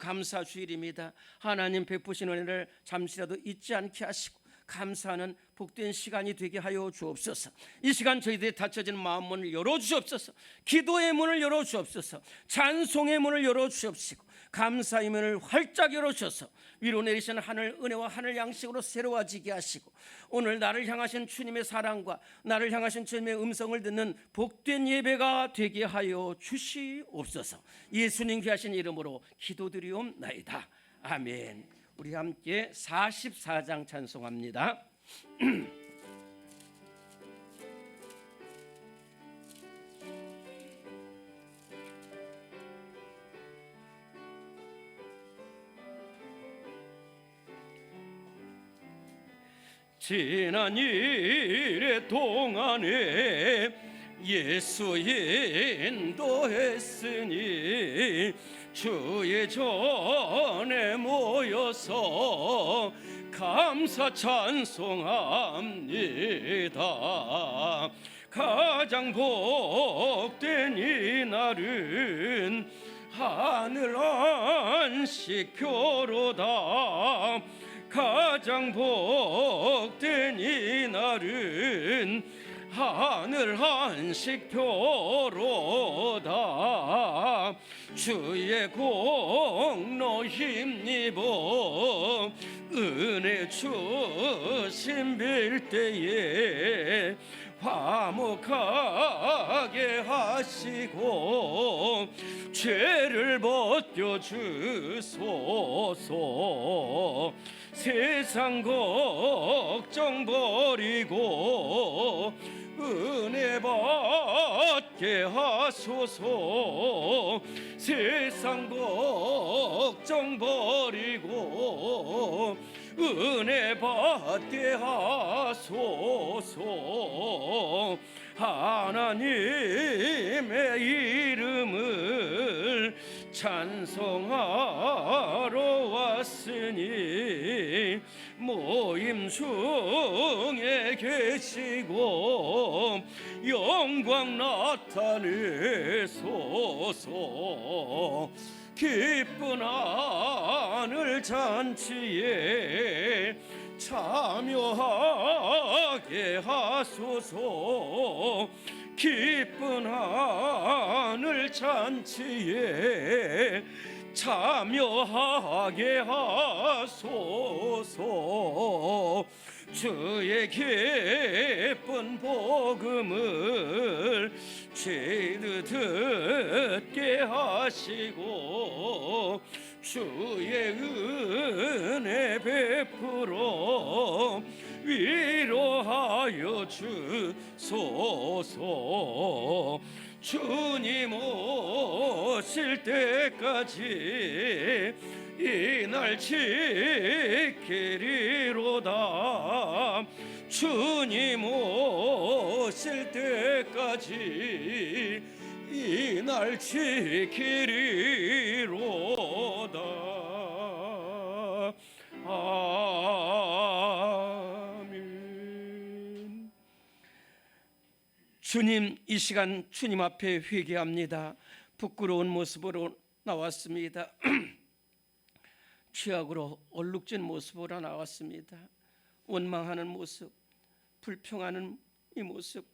감사 주일입니다. 하나님 베푸신 은혜를 잠시라도 잊지 않게 하시고 감사하는 복된 시간이 되게 하여 주옵소서. 이 시간 저희들의 닫혀진 마음 문을 열어주옵소서. 기도의 문을 열어주옵소서. 찬송의 문을 열어주옵시고 감사의 문을 활짝 열어주셔서 위로 내리시는 하늘 은혜와 하늘 양식으로 새로워지게 하시고 오늘 나를 향하신 주님의 사랑과 나를 향하신 주님의 음성을 듣는 복된 예배가 되게 하여 주시옵소서. 예수님 귀하신 이름으로 기도드리옵나이다. 아멘. 우리 함께 44장 찬송합니다. 지난 일의 동안에 예수 인도했으니 주의 전에 모여서 감사 찬송합니다. 가장 복된 이 날은 하늘 안식교로다. 가장 복된 이 날은 하늘 안식표로다. 주의 공로 힘입어 은혜 주심 빌 때에 화목하게 하시고 죄를 벗겨주소서. 세상 걱정 버리고 은혜 받게 하소서. 세상 걱정 버리고 은혜 받게 하소서. 하나님의 이름을 찬송하러 왔으니 모임 중에 계시고 영광 나타내소서. 기쁜 하늘 잔치에 참여하게 하소서. 기쁜 하늘 잔치에 참여하게 하소서. 주의 기쁜 복음을 죄도 듣게 하시고 주의 은혜 베풀어 위로하여 주소서. 주님 오실 때까지 이 날 지키리로다. 주님 오실 때까지 이 날 지키리로다. 아멘. 주님, 이 시간 주님 앞에 회개합니다. 부끄러운 모습으로 나왔습니다. 취약으로 얼룩진 모습으로 나왔습니다. 원망하는 모습, 불평하는 이 모습,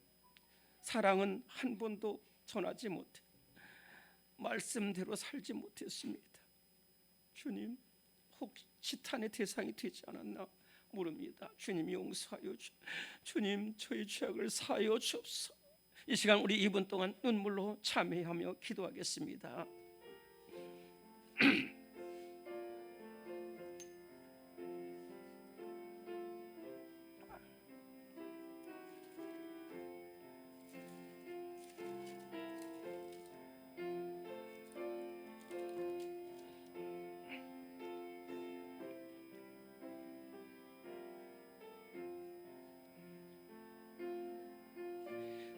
사랑은 한 번도 전하지 못해 말씀대로 살지 못했습니다. 주님, 혹 시탄의 대상이 되지 않았나 모릅니다. 주님 용서하여 주님 저희 죄악을 사하여 주옵소서. 이 시간 우리 2분 동안 눈물로 참회하며 기도하겠습니다.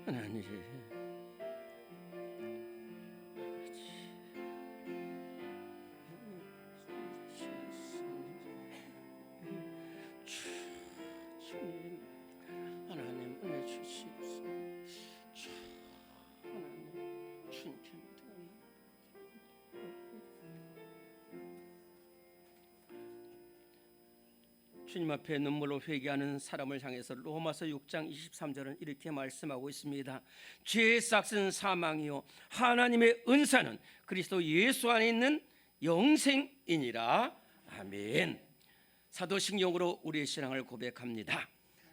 하나님, 주님, 하나님 은혜 주시옵소서. 하나님 주님께 주님 앞에 눈물로 회개하는 사람을 향해서 로마서 6장 23절은 이렇게 말씀하고 있습니다. 죄의 싹은 사망이요 하나님의 은사는 그리스도 예수 안에 있는 영생이니라. 아멘. 사도신경으로 우리의 신앙을 고백합니다.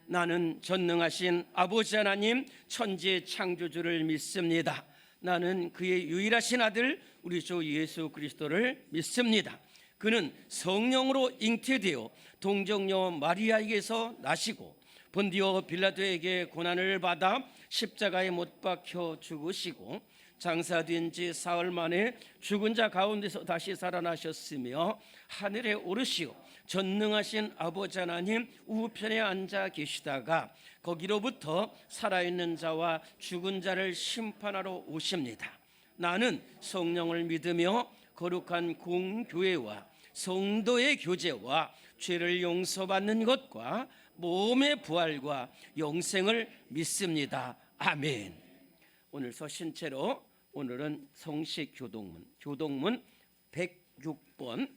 나는 전능하신 아버지 하나님 천지의 창조주를 믿습니다. 나는 그의 유일하신 아들 우리 주 예수 그리스도를 믿습니다. 그는 성령으로 잉태되어 동정녀 마리아에게서 나시고 본디오 빌라도에게 고난을 받아 십자가에 못 박혀 죽으시고 장사된 지 사흘 만에 죽은 자 가운데서 다시 살아나셨으며 하늘에 오르시어 전능하신 아버지 하나님 우편에 앉아 계시다가 거기로부터 살아있는 자와 죽은 자를 심판하러 오십니다. 나는 성령을 믿으며 거룩한 공교회와 성도의 교제와 죄를 용서받는 것과 몸의 부활과 영생을 믿습니다. 아멘. 오늘 서신체로 오늘은 성식 교동문 106번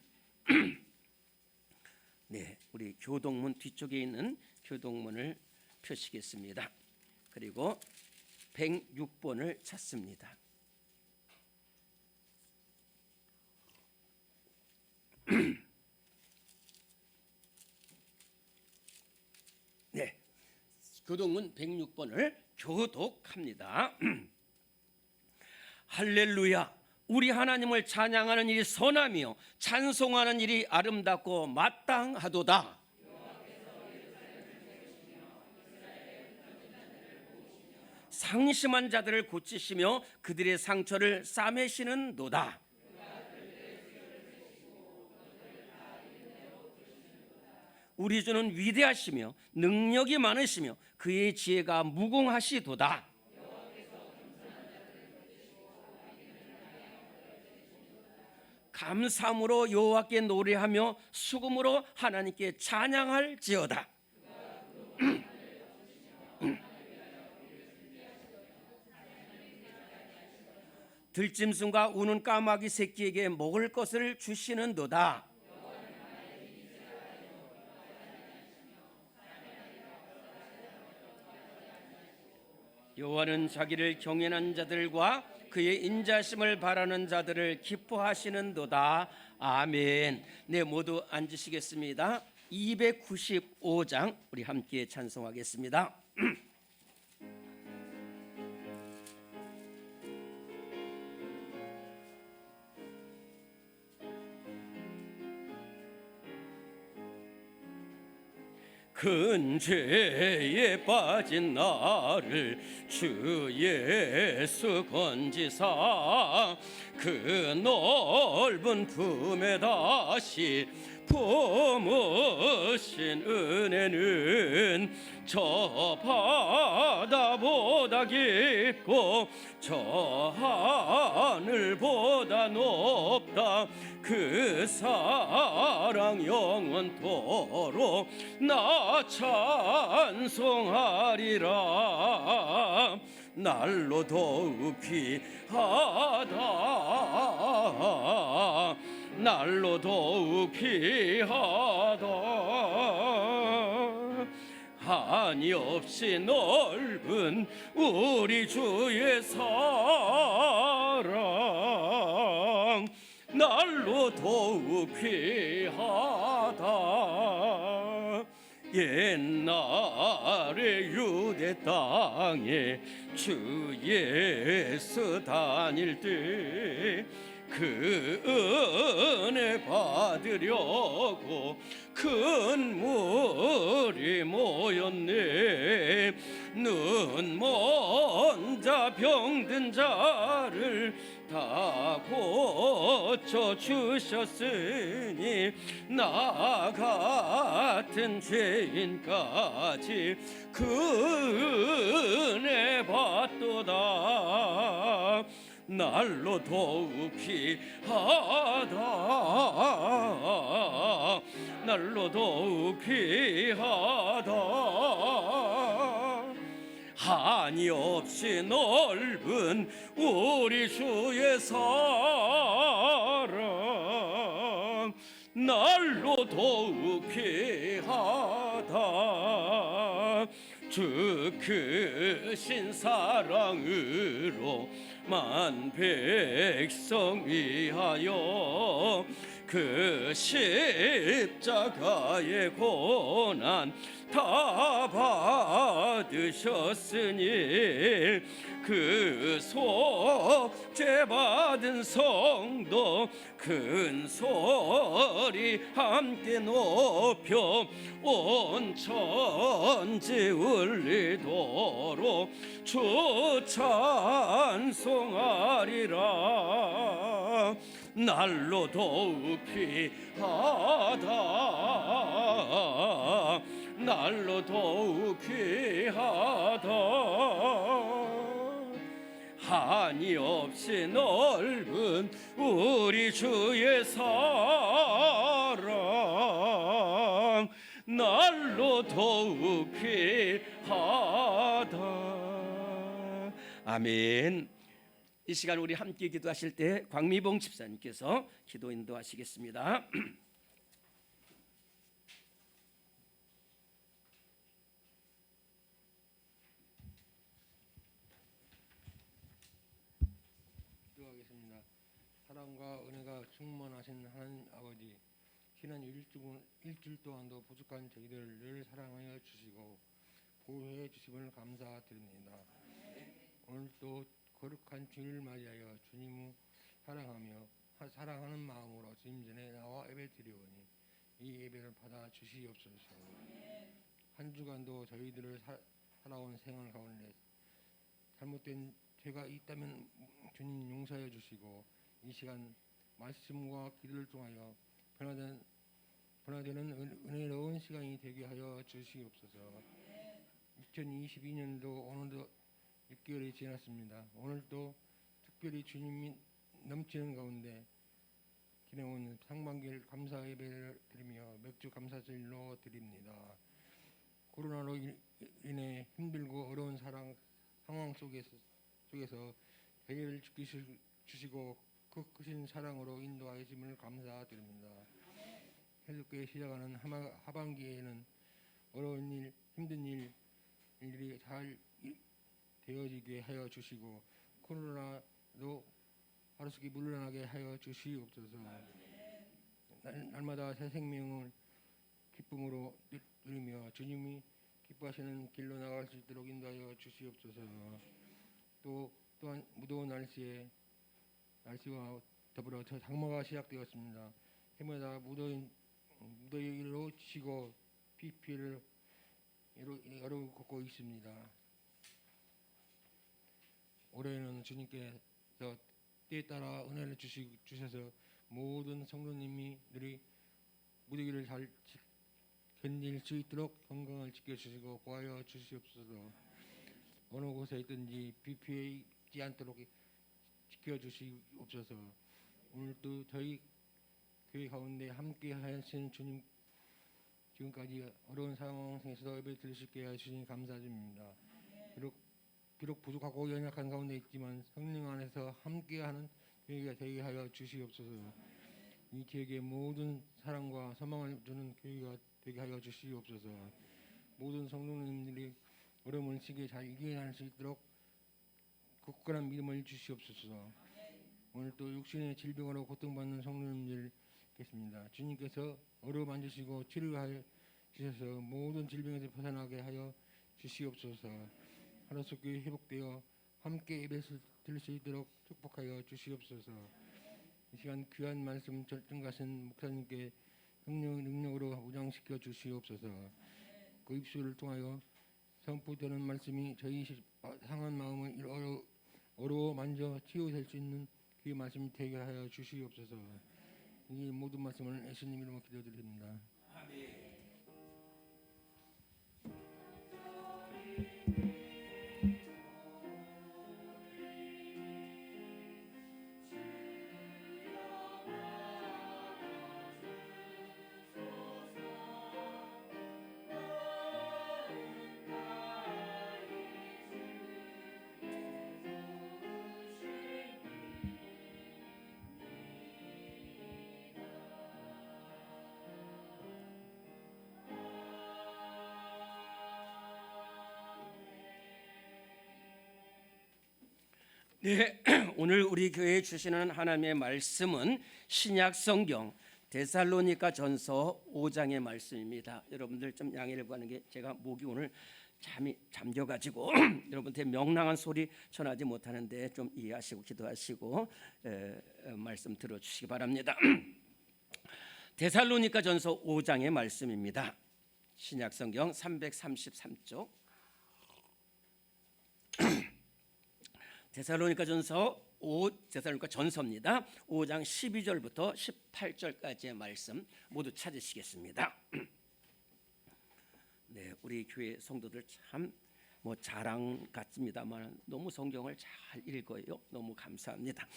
네, 우리 교동문 뒤쪽에 있는 교동문을 펴시겠습니다. 그리고 106번을 찾습니다. 네, 교동문 106번을 교독합니다. 할렐루야, 우리 하나님을 찬양하는 일이 선하며 찬송하는 일이 아름답고 마땅하도다. 상심한 자들을 고치시며 그들의 상처를 싸매시는도다. 우리 주는 위대하시며 능력이 많으시며 그의 지혜가 무궁하시도다. 감사함으로 여호와께 노래하며 수금으로 하나님께 찬양할지어다. 들짐승과 우는 까마귀 새끼에게 먹을 것을 주시는도다. 여호와는 자기를 경외하는 자들과 그의 인자심을 바라는 자들을 기뻐하시는도다. 아멘. 네, 모두 앉으시겠습니다. 295장 우리 함께 찬송하겠습니다. 큰 죄에 빠진 나를 주 예수 건지사 그 넓은 품에 다시 품으신 은혜는 저 바다보다 깊고 저 하늘보다 높다. 그 사랑 영원토록 나 찬송하리라. 날로 더욱 귀하다. 날로 더욱 귀하다. 한이 없이 넓은 우리 주의 사랑 날로 더욱 귀하다. 옛날에 유대 땅에 주 예수 다닐 때 그 은혜 받으려고 큰 무리 모였네. 눈먼 자 병든 자를 다 고쳐주셨으니 나 같은 죄인까지 그 은혜 받도다. 날로 더욱 귀하다. 날로 더욱 귀하다. 한이 없이 넓은 우리 주의 사랑 날로 더욱 귀하다. 주 크신 사랑으로 만 백성 위하여 그 십자가의 고난 다 받으셨으니 그 속죄 받은 성도 큰 소리 함께 높여 온 천지 울리도록 주 찬송하리라. 날로 더욱 귀하다. 날로 더욱 귀하다. 한이 없이 넓은 우리 주의 사랑 날로 더욱 귀하다. 아멘. 이 시간 우리 함께 기도하실 때 광미봉 집사님께서 기도 인도하시겠습니다. 기도하겠습니다. 사랑과 은혜가 충만하신 하나님 아버지, 지난 일주일 동안도 부족한 저희들을 늘 사랑하여 주시고 보호해 주심을 감사드립니다. 오늘도 거룩한 주일을 맞이하여 주님을 사랑하는 마음으로 주님 전에 나와 예배드리오니 이 예배를 받아 주시옵소서. 한 주간도 저희들을 살아온 생활 가운데 잘못된 죄가 있다면 주님 용서해 주시고 이 시간 말씀과 기도를 통하여 변화되는 은혜로운 시간이 되게 하여 주시옵소서. 2022년도 오늘도 6개월이 지났습니다. 오늘도 특별히 주님이 넘치는 가운데 기내온 상반기를 감사 예배를 드리며 맥주 감사절로 드립니다. 코로나로 인해 힘들고 어려운 상황 속에서 배를 주시고 그 크신 사랑으로 인도하심을 감사드립니다. 새롭게 시작하는 하반기에는 어려운 일, 힘든 일들이 잘 되어지게 하여 주시고 코로나도 하루속히 물러나게 하여 주시옵소서. 날마다 새 생명을 기쁨으로 누리며 주님이 기뻐하시는 길로 나갈 수 있도록 인도하여 주시옵소서. 또한 무더운 날씨와 더불어 장마가 시작되었습니다. 해마다 무더위로 지치고 피피를 걷고 있습니다. 올해는 주님께서 때에 따라 은혜를 주셔서 모든 성도님들이 무더위를 잘 견딜 수 있도록 건강을 지켜주시고 보호하여 주시옵소서. 어느 곳에 있든지 비 피해 있지 않도록 지켜주시옵소서. 오늘도 저희 교회 가운데 함께 하신 주님, 지금까지 어려운 상황 속에서 예배 드릴 수 있게 해주시니 감사드립니다. 비록 부족하고 연약한 가운데 있지만 성령 안에서 함께하는 교회가 되게 하여 주시옵소서. 이 지역에 모든 사랑과 소망을 주는 교회가 되게 하여 주시옵소서. 모든 성도님들이 어려운 시기에 잘 이겨낼 수 있도록 굳건한 믿음을 주시옵소서. 오늘 또 육신의 질병으로 고통받는 성도님들 계십니다. 주님께서 어루 만지시고 치료하여 주셔서 모든 질병에서 벗어나게 하여 주시옵소서. 하루속히 회복되어 함께 예배 드릴 수 있도록 축복하여 주시옵소서. 이 시간 귀한 말씀 전가신 목사님께 성령의 능력으로 무장시켜 주시옵소서. 그 입술을 통하여 선포되는 말씀이 저희 상한 마음을 어루어 만져 치유될 수 있는 그 말씀이 되게 하여 주시옵소서. 이 모든 말씀을 예수님 이름으로 기도드립니다. 아멘. 네, 오늘 우리 교회에 주시는 하나님의 말씀은 신약 성경 데살로니가 전서 5장의 말씀입니다. 여러분들 좀 양해를 구하는 게 제가 목이 오늘 잠이 잠겨가지고 여러분한테 명랑한 소리 전하지 못하는데 좀 이해하시고 기도하시고 말씀 들어주시기 바랍니다. 데살로니가 전서 5장의 말씀입니다. 신약 성경 333쪽 데살로니가 전서입니다. 5장 12절부터 18절까지의 말씀 모두 찾으시겠습니다. 네, 우리 교회 성도들 참 자랑 같습니다만 너무 성경을 잘 읽어요. 너무 감사합니다.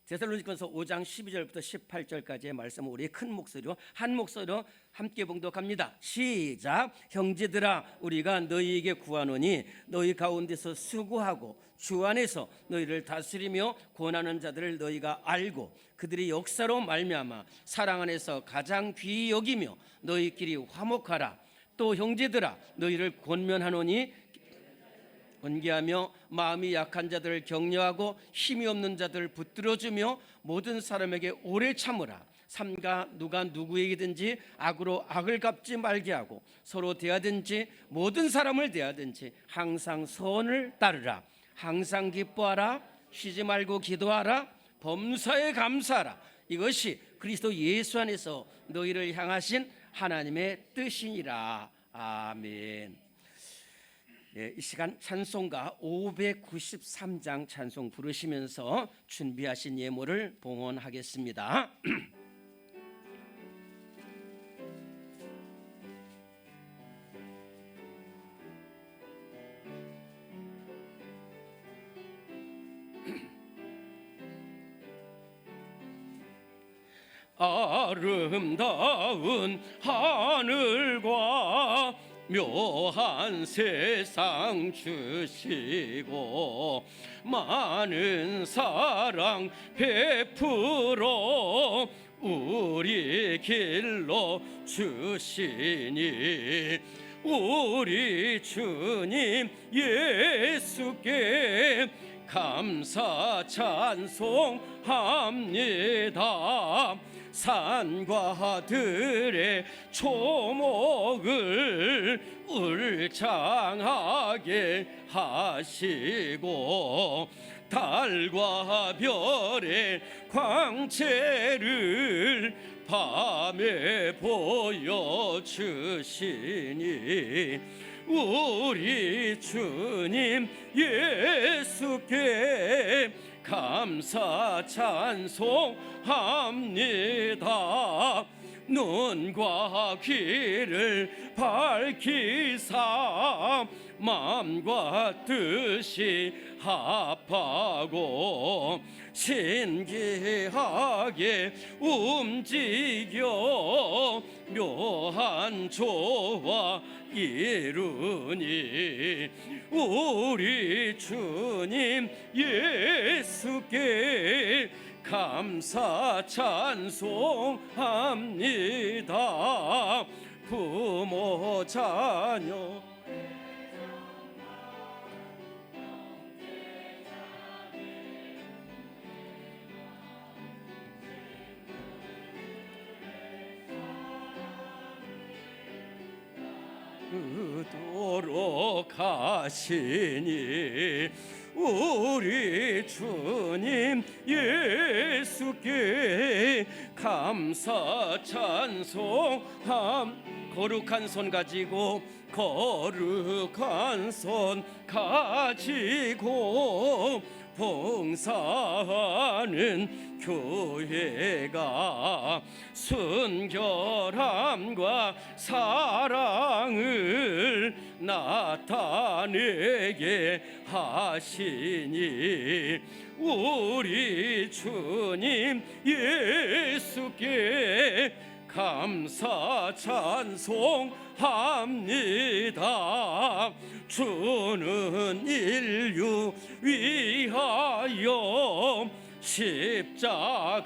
데살로니가서 5장 12절부터 18절까지의 말씀을 우리 큰 목소리로 한 목소리로 함께 봉독합니다. 시작. 형제들아, 우리가 너희에게 구하노니 너희 가운데서 수고하고 주 안에서 너희를 다스리며 권하는 자들을 너희가 알고 그들의 역사로 말미암아 사랑 안에서 가장 귀히 여기며 너희끼리 화목하라. 또 형제들아, 너희를 권면하노니 권계하며 마음이 약한 자들을 격려하고 힘이 없는 자들을 붙들어주며 모든 사람에게 오래 참으라. 삼가 누가 누구에게든지 악으로 악을 갚지 말게 하고 서로 대하든지 모든 사람을 대하든지 항상 선을 따르라. 항상 기뻐하라. 쉬지 말고 기도하라. 범사에 감사하라. 이것이 그리스도 예수 안에서 너희를 향하신 하나님의 뜻이니라. 아멘. 네, 이 시간 찬송가 593장 찬송 부르시면서 준비하신 예물을 봉헌하겠습니다. 아름다운 하늘과 묘한 세상 주시고 많은 사랑 베풀어 우리 길로 주시니 우리 주님 예수께 감사 찬송합니다. 산과 들의 초목을 울창하게 하시고 달과 별의 광채를 밤에 보여주시니 우리 주님 예수께 감사 찬송합니다. 눈과 귀를 밝히사 마음과 뜻이 합하고 신기하게 움직여 묘한 조화 이루니 우리 주님 예수께 감사 찬송합니다. 부모 자녀 그도록 하시니 우리 주님 예수께 감사 찬송함. 거룩한 손 가지고 거룩한 손 가지고 봉사하는 교회가 순결함과 사랑을 나타내게 하시니 우리 주님 예수께 감사 찬송합니다. 주는 인류 위하여 십자가에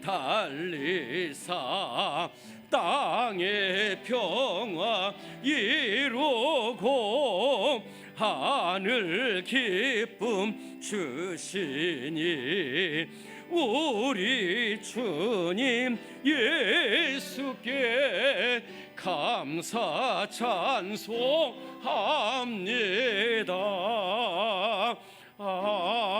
달리사 땅의 평화 이루고 하늘 기쁨 주시니 우리 주님 예수께 감사 찬송합니다. 아멘.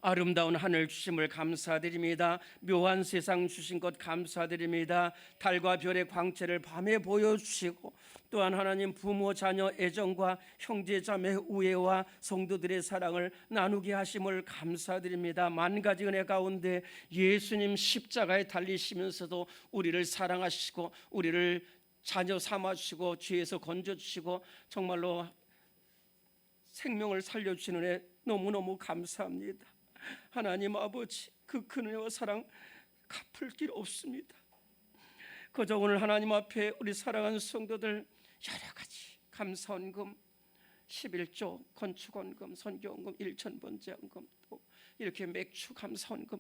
아름다운 하늘 주심을 감사드립니다. 묘한 세상 주신 것 감사드립니다. 달과 별의 광채를 밤에 보여주시고 또한 하나님 부모 자녀 애정과 형제 자매 우애와 성도들의 사랑을 나누게 하심을 감사드립니다. 만 가지 은혜 가운데 예수님 십자가에 달리시면서도 우리를 사랑하시고 우리를 자녀 삼아주시고 죄에서 건져주시고 정말로 생명을 살려주시는 은혜 너무너무 감사합니다. 하나님 아버지, 그 큰 은혜와 사랑 갚을 길 없습니다. 그저 오늘 하나님 앞에 우리 사랑하는 성도들 여러 가지 감사원금, 11조, 건축원금, 선교원금, 1,000번째원금, 또 이렇게 맥주 감사원금,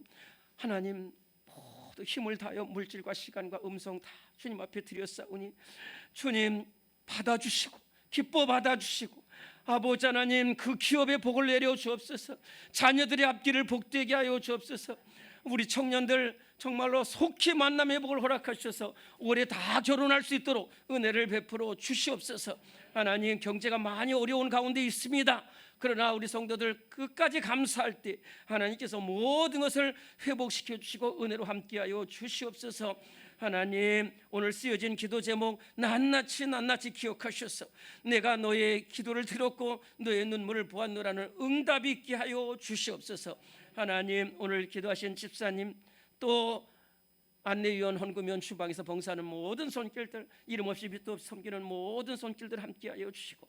하나님 모두 힘을 다하여 물질과 시간과 음성 다 주님 앞에 드렸사오니 주님 받아주시고 기뻐 받아주시고 아버지 하나님 그 기업의 복을 내려 주옵소서. 자녀들의 앞길을 복되게 하여 주옵소서. 우리 청년들 정말로 속히 만남의 복을 허락하셔서 올해 다 결혼할 수 있도록 은혜를 베풀어 주시옵소서. 하나님 경제가 많이 어려운 가운데 있습니다. 그러나 우리 성도들 끝까지 감사할 때 하나님께서 모든 것을 회복시켜 주시고 은혜로 함께하여 주시옵소서. 하나님 오늘 쓰여진 기도 제목 낱낱이 기억하셔서 내가 너의 기도를 들었고 너의 눈물을 보았노라는 응답이 있게 하여 주시옵소서. 하나님 오늘 기도하신 집사님 또 안내위원, 헌금위원, 주방에서 봉사하는 모든 손길들, 이름 없이 빛도 없이 섬기는 모든 손길들 함께하여 주시고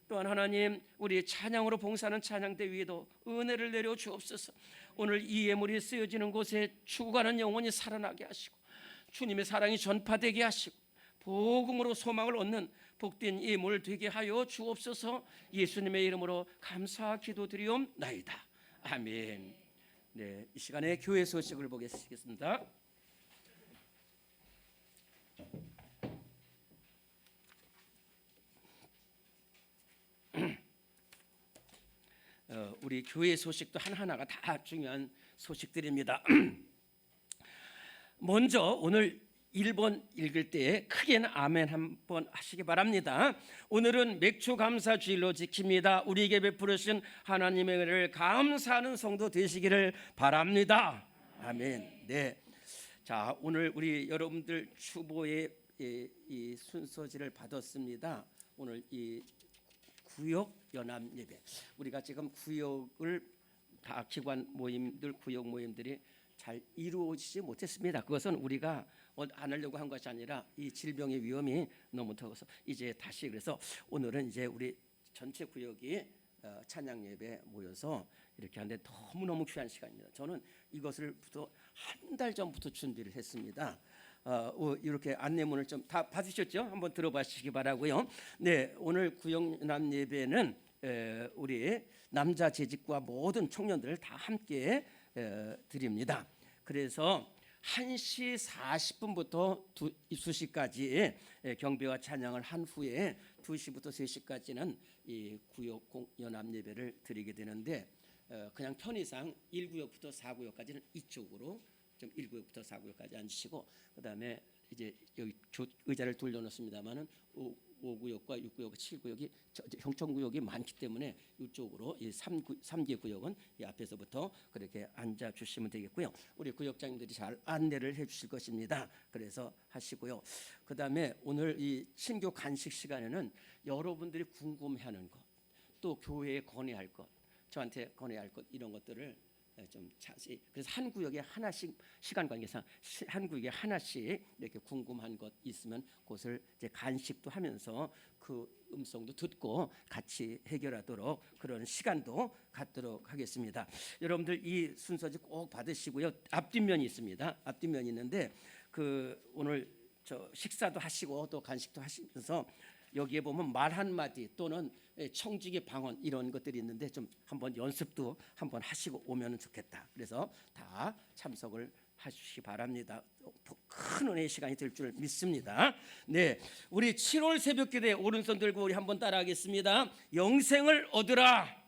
또한 하나님 우리 찬양으로 봉사하는 찬양대 위에도 은혜를 내려 주옵소서. 오늘 이 예물이 쓰여지는 곳에 죽어가는 영혼이 살아나게 하시고 주님의 사랑이 전파되게 하시고 복음으로 소망을 얻는 복된 예물 되게 하여 주옵소서. 예수님의 이름으로 감사 기도드리옵나이다. 아멘. 네, 이 시간에 교회 소식을 보겠습니다. 우리 교회 소식도 하나하나가 다 중요한 소식들입니다. 먼저 오늘 1번 읽을 때 크게는 아멘 한번 하시기 바랍니다. 오늘은 맥주 감사 주일로 지킵니다. 우리에게 베푸르신 하나님의 은혜를 감사하는 성도 되시기를 바랍니다. 아멘. 네. 자, 오늘 우리 여러분들 추보의 이 순서지를 받았습니다. 오늘 이 구역 연합 예배. 우리가 지금 구역을 다 기관 모임들 구역 모임들이 잘 이루어지지 못했습니다. 그것은 우리가 안 하려고 한 것이 아니라 이 질병의 위험이 너무 더워서 이제 다시 그래서 오늘은 이제 우리 전체 구역이 찬양 예배 모여서 이렇게 하는데 너무너무 귀한 시간입니다. 저는 이것을부터 한 달 전부터 준비를 했습니다. 이렇게 안내문을 좀 다 받으셨죠? 한번 들어보시기 바라고요. 네, 오늘 구역연합 예배는 우리 남자 재직과 모든 청년들을 다 함께 드립니다. 그래서 1시 40분부터 2시까지 경배와 찬양을 한 후에 2시부터 3시까지는 이 구역 연합 예배를 드리게 되는데 그냥 편의상 1구역부터 4구역까지는 이쪽으로 좀 1구역부터 4구역까지 앉으시고 그다음에 이제 여기 의자를 돌려놓습니다만은 5구역과 6구역, 7구역이 형천구역이 많기 때문에 이쪽으로 이 3개 구역은 이 앞에서부터 그렇게 앉아 주시면 되겠고요. 우리 구역장님들이 잘 안내를 해주실 것입니다. 그래서 하시고요. 그다음에 오늘 이 신교 간식 시간에는 여러분들이 궁금해하는 것, 또 교회에 건의할 것, 저한테 건의할 것 이런 것들을 좀 자세히 그래서 한 구역에 하나씩 시간 관계상 한 구역에 하나씩 이렇게 궁금한 것 있으면 그것을 이제 간식도 하면서 그 음성도 듣고 같이 해결하도록 그런 시간도 갖도록 하겠습니다. 여러분들 이 순서지 꼭 받으시고요. 앞뒷면이 있습니다. 앞뒷면이 있는데 그 오늘 저 식사도 하시고 또 간식도 하시면서 여기에 보면 말 한마디 또는 청지기 방언 이런 것들이 있는데 좀 한번 연습도 한번 하시고 오면 좋겠다. 그래서 다 참석을 하시기 바랍니다. 큰 은혜의 시간이 될 줄 믿습니다. 네, 우리 7월 새벽기도에 오른손 들고 우리 한번 따라하겠습니다. 영생을 얻으라.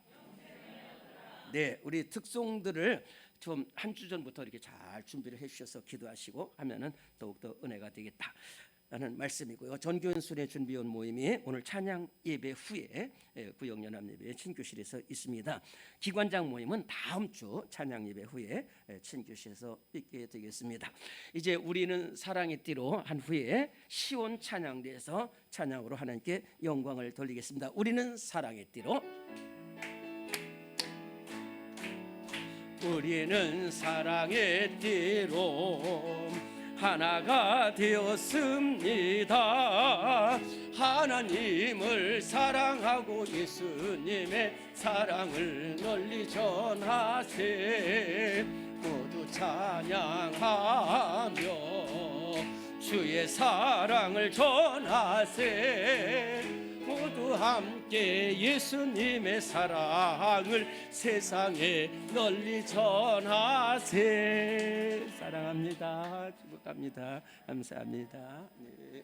네, 우리 특송들을 좀 한 주 전부터 이렇게 잘 준비를 해주셔서 기도하시고 하면은 더욱더 은혜가 되겠다라는 말씀이고요. 전교연 순회 준비원 모임이 오늘 찬양 예배 후에 구역연합예배 친교실에서 있습니다. 기관장 모임은 다음 주 찬양 예배 후에 친교실에서 있게 되겠습니다. 이제 우리는 사랑의 띠로 한 후에 시온 찬양대에서 찬양으로 하나님께 영광을 돌리겠습니다. 우리는 사랑의 띠로. 우리는 사랑의 띠로 하나가 되었습니다. 하나님을 사랑하고 예수님의 사랑을 널리 전하세. 모두 찬양하며 주의 사랑을 전하세. 모두 함께 예수님의 사랑을 세상에 널리 전하세. 사랑합니다. 축복합니다. 감사합니다. 네.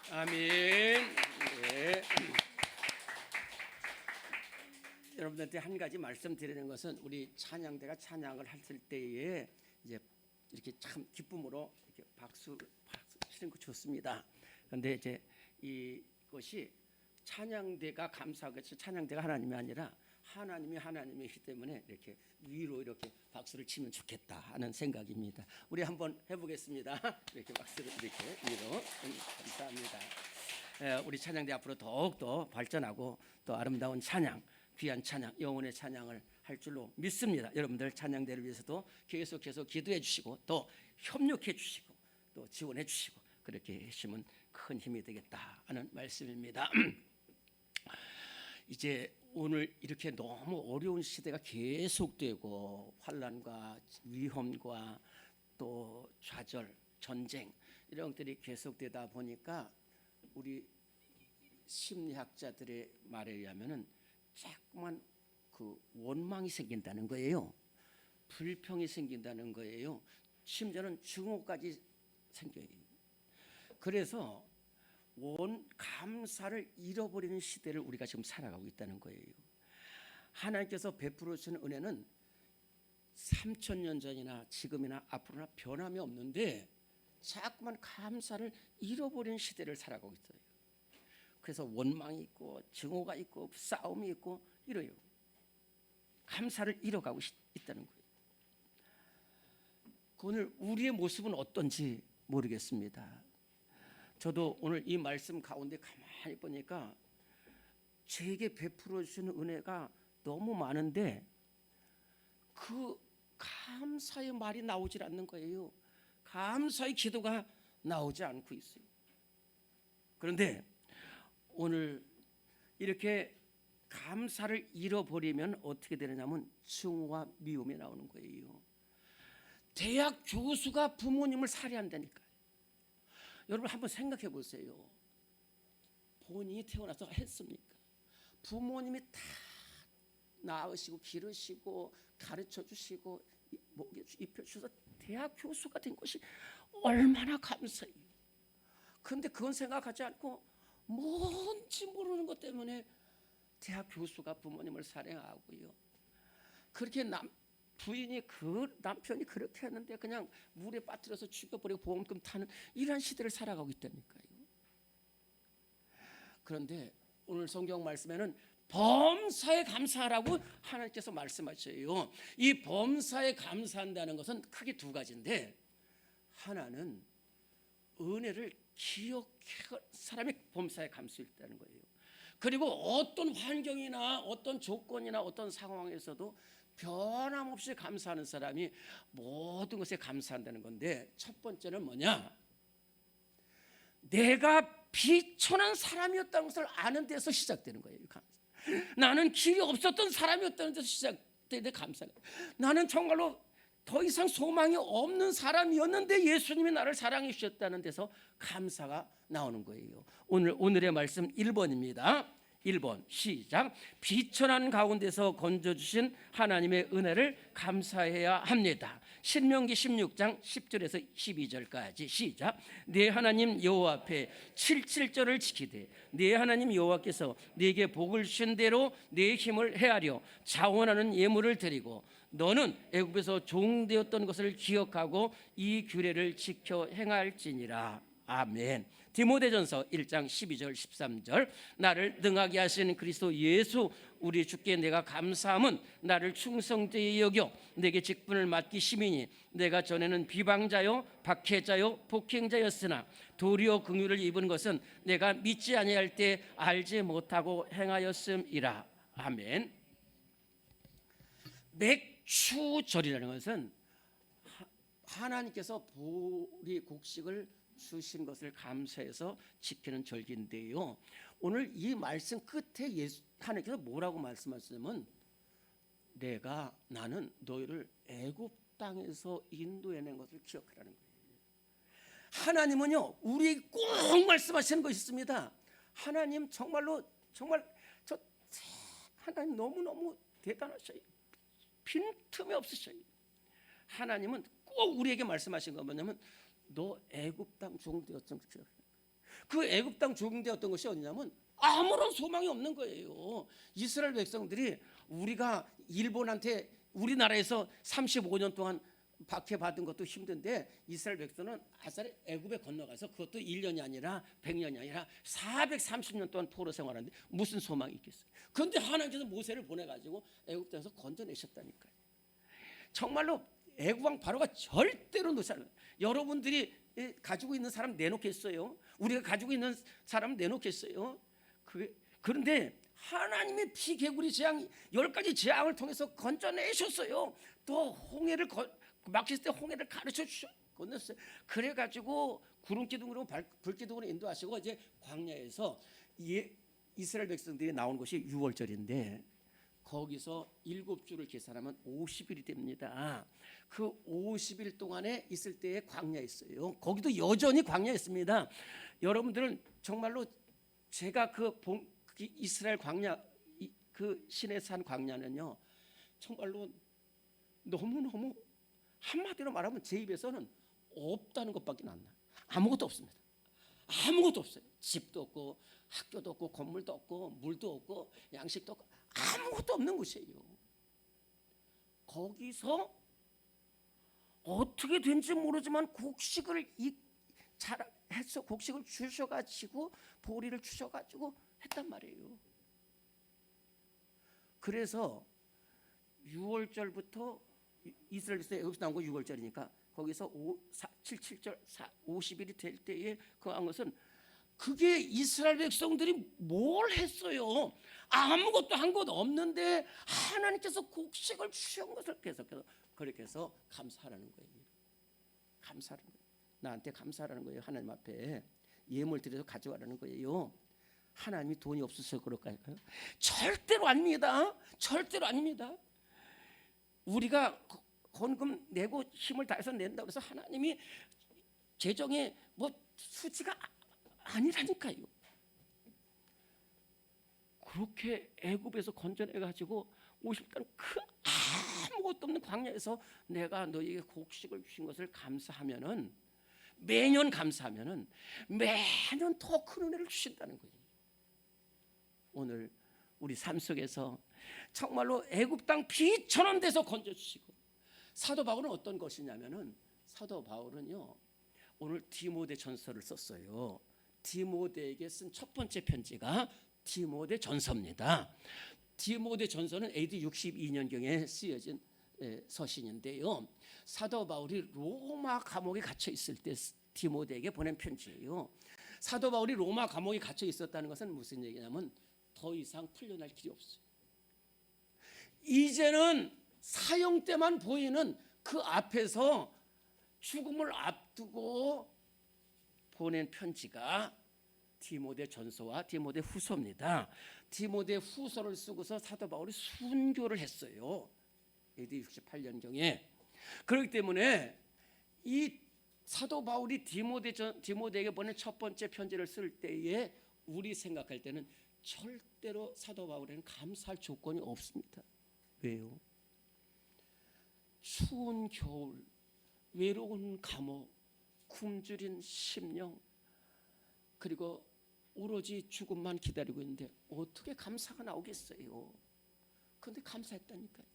아멘. 네. 여러분들한테 한 가지 말씀드리는 것은 우리 찬양대가 찬양을 했을 때에 이제 이렇게 참 기쁨으로 이렇게 박수 치는 거 좋습니다. 그런데 이제 이것이 찬양대가 감사하고 찬양대가 하나님이 아니라 하나님이 하나님이기 때문에 이렇게 위로 이렇게 박수를 치면 좋겠다 하는 생각입니다. 우리 한번 해보겠습니다. 이렇게 박수를 이렇게 위로. 감사합니다. 우리 찬양대 앞으로 더욱더 발전하고 또 아름다운 찬양, 귀한 찬양, 영혼의 찬양을 할 줄로 믿습니다. 여러분들 찬양대를 위해서도 계속해서 기도해 주시고 또 협력해 주시고 또 지원해 주시고 그렇게 하시면 큰 힘이 되겠다 하는 말씀입니다. 이제 오늘 이렇게 너무 어려운 시대가 계속되고 환난과 위험과 또 좌절, 전쟁 이런 것들이 계속되다 보니까 우리 심리학자들의 말에 의하면은 자꾸만 그 원망이 생긴다는 거예요. 불평이 생긴다는 거예요. 심지어는 증오까지 생겨요. 그래서 감사를 잃어버리는 시대를 우리가 지금 살아가고 있다는 거예요. 하나님께서 베풀어 주신 은혜는 3,000년 전이나 지금이나 앞으로나 변함이 없는데 자꾸만 감사를 잃어버리는 시대를 살아가고 있어요. 그래서 원망이 있고 증오가 있고 싸움이 있고 이래요. 감사를 잃어가고 있다는 거예요. 오늘 우리의 모습은 어떤지 모르겠습니다. 저도 오늘 이 말씀 가운데 가만히 보니까 제게 베풀어 주시는 은혜가 너무 많은데 그 감사의 말이 나오질 않는 거예요. 감사의 기도가 나오지 않고 있어요. 그런데 오늘 이렇게 감사를 잃어버리면 어떻게 되느냐면 증오와 미움이 나오는 거예요. 대학 교수가 부모님을 살해한다니까요. 여러분 한번 생각해 보세요. 본인이 태어나서 했습니까? 부모님이 다 낳으시고 기르시고 가르쳐 주시고 먹여 입혀주셔서 대학 교수가 된 것이 얼마나 감사해요. 그런데 그건 생각하지 않고 뭔지 모르는 것 때문에 대학 교수가 부모님을 살해하고요. 그렇게 부인이 남편이 그렇게 했는데 그냥 물에 빠뜨려서 죽여버리고 보험금 타는 이런 시대를 살아가고 있다니까요. 그런데 오늘 성경 말씀에는 범사에 감사하라고 하나님께서 말씀하셔요. 이 범사에 감사한다는 것은 크게 두 가지인데 하나는 은혜를 기억해 사람이 범사에 감사했다는 거예요. 그리고 어떤 환경이나 어떤 조건이나 어떤 상황에서도 변함없이 감사하는 사람이 모든 것에 감사한다는 건데 첫 번째는 뭐냐? 내가 비천한 사람이었다는 것을 아는 데서 시작되는 거예요. 나는 길이 없었던 사람이었다는 데서 시작되는 감사가. 나는 정말로 더 이상 소망이 없는 사람이었는데 예수님이 나를 사랑해 주셨다는 데서 감사가 나오는 거예요. 오늘의 말씀 1번입니다. 1번 시작. 비천한 가운데서 건져주신 하나님의 은혜를 감사해야 합니다. 신명기 16장 10절에서 12절까지 시작. 내 하나님 여호와 앞에 77절을 지키되 내 하나님 여호와께서 네게 복을 주신 대로 내 힘을 헤아려 자원하는 예물을 드리고 너는 애굽에서 종되었던 것을 기억하고 이 규례를 지켜 행할지니라. 아멘. 디모데전서 1장 12절 13절 나를 능하게 하신 그리스도 예수 우리 주께 내가 감사함은 나를 충성되이 여겨 내게 직분을 맡기 심이니 내가 전에는 비방자요 박해자요 폭행자였으나 도리어 긍휼을 입은 것은 내가 믿지 아니할 때 알지 못하고 행하였음이라. 아멘. 맥추절이라는 것은 하나님께서 보리 곡식을 주신 것을 감사해서 지키는 절기인데요. 오늘 이 말씀 끝에 하나님께서 뭐라고 말씀하시냐면 나는 너희를 애굽 땅에서 인도해낸 것을 기억하라는 거예요. 하나님은요 우리 꼭 말씀하시는 것이 있습니다. 하나님 정말로 정말 하나님 너무너무 대단하셔요. 빈틈이 없으셔요. 하나님은 꼭 우리에게 말씀하신 거 뭐냐면 너 애굽 땅 종되었던 그 애굽 땅 적용되었던 것이 어디냐면 아무런 소망이 없는 거예요. 이스라엘 백성들이 우리가 일본한테 우리나라에서 35년 동안 박해받은 것도 힘든데 이스라엘 백성은 아싸리 애굽에 건너가서 그것도 1년이 아니라 100년이 아니라 430년 동안 포로 생활하는데 무슨 소망이 있겠어요. 그런데 하나님께서 모세를 보내가지고 애굽 땅에서 건져내셨다니까요. 정말로 애굽 왕 바로가 절대로 놓지 않아요. 여러분들이 가지고 있는 사람 내놓겠어요? 우리가 가지고 있는 사람 내놓겠어요? 그런데 하나님의 피개구리 재앙 10가지 재앙을 통해서 건져내셨어요. 또 홍해를 막힐 때 홍해를 가르쳐 주셔 건넜어요. 그래가지고 구름기둥으로 불기둥으로 인도하시고 이제 광야에서 이스라엘 백성들이 나온 것이 6월절인데 거기서 7주를 계산하면 50일이 됩니다. 그 50일 동안에 있을 때에 광야였어요. 거기도 여전히 광야였습니다. 여러분들은 정말로 제가 그 이스라엘 광야 그 시내산 광야는요 정말로 너무너무 한마디로 말하면 제 입에서는 없다는 것밖에 안 나요. 아무것도 없습니다. 아무것도 없어요. 집도 없고 학교도 없고 건물도 없고 물도 없고 양식도 없고 아무것도 없는 곳이에요. 거기서 어떻게 된지 모르지만 곡식을 해서 곡식을 주셔가지고 보리를 주셔가지고 했단 말이에요. 그래서 6월절부터 이스라엘에서 애굽에서 나온 거 6월절이니까 거기서 7절 50일이 될 때에 그 한 것은 그게 이스라엘 백성들이 뭘 했어요? 아무것도 한 것 없는데 하나님께서 곡식을 주신 것을 계속해서 그렇게 해서 감사하라는 거예요. 감사하는 거예요. 나한테 감사하라는 거예요. 하나님 앞에 예물 드려서 가져가라는 거예요. 하나님이 돈이 없어서 그럴까요? 절대로 아닙니다. 절대로 아닙니다. 우리가 헌금 내고 힘을 다해서 낸다고 해서 하나님이 재정에 뭐 수치가 아니라니까요. 그렇게 애굽에서 건져내 가지고 50단 그 아무것도 없는 광야에서 내가 너희에게 곡식을 주신 것을 감사하면은 매년 감사하면은 매년 더 큰 은혜를 주신다는 거예요. 오늘 우리 삶 속에서 정말로 애굽 땅 비천한 데서 건져 주시고 사도 바울은 어떤 것이냐면은 사도 바울은요 오늘 디모데 전서를 썼어요. 디모데에게 쓴 첫 번째 편지가 디모데 전서입니다. 디모데 전서는 AD 62년경에 쓰여진 서신인데요. 사도 바울이 로마 감옥에 갇혀 있을 때 디모데에게 보낸 편지예요. 사도 바울이 로마 감옥에 갇혀 있었다는 것은 무슨 얘기냐면 더 이상 풀려날 길이 없어요. 이제는 사형 때만 보이는 그 앞에서 죽음을 앞두고 보낸 편지가 디모데 전서와 디모데 후서입니다. 디모데 후서를 쓰고서 사도 바울이 순교를 했어요. AD 68년경에. 그렇기 때문에 이 사도 바울이 디모데에게 보낸 첫 번째 편지를 쓸 때에 우리 생각할 때는 절대로 사도 바울에는 감사할 조건이 없습니다. 왜요? 추운 겨울, 외로운 감옥, 굶주린 심령, 그리고 오로지 죽음만 기다리고 있는데 어떻게 감사가 나오겠어요? 그런데 감사했다니까요.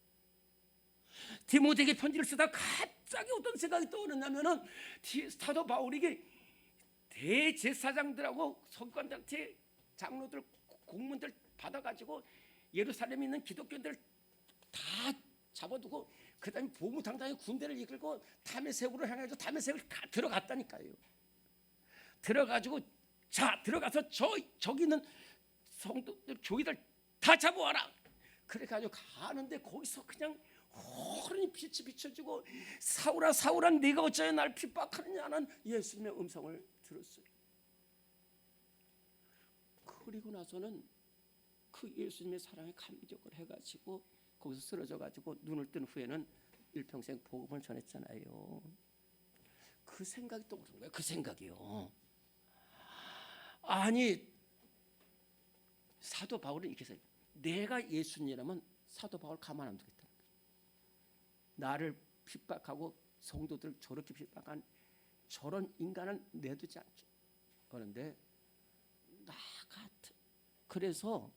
디모데에게 편지를 쓰다 갑자기 어떤 생각이 떠오르냐면은 사도 바울에게 대제사장들하고 서기관들한테 장로들 공문들 받아가지고 예루살렘에 있는 기독교인들 다 잡아두고 그다음에 보무당당히 군대를 이끌고 다메섹으로 향해서 다메섹을 들어갔다니까요. 들어가지고 들어가서 저기 있는 성도들 교회들 다 잡아와라. 그래가지고 가는데 거기서 그냥 호련히 빛이 비춰지고 사울아 사울아 네가 어찌하여 날 핍박하느냐는 예수님의 음성을 들었어요. 그리고 나서는 그 예수님의 사랑에 감격을 해가지고 거기서 쓰러져가지고 눈을 뜬 후에는 일평생 복음을 전했잖아요. 그 생각이 떠오르는 거예요. 그 생각이요. 아니 사도 바울은 이렇게 했어요. 내가 예수님이라면 사도 바울 가만 안 두겠다. 나를 핍박하고 성도들 저렇게 핍박한 저런 인간은 내두지 않죠. 그런데 나 같은. 그래서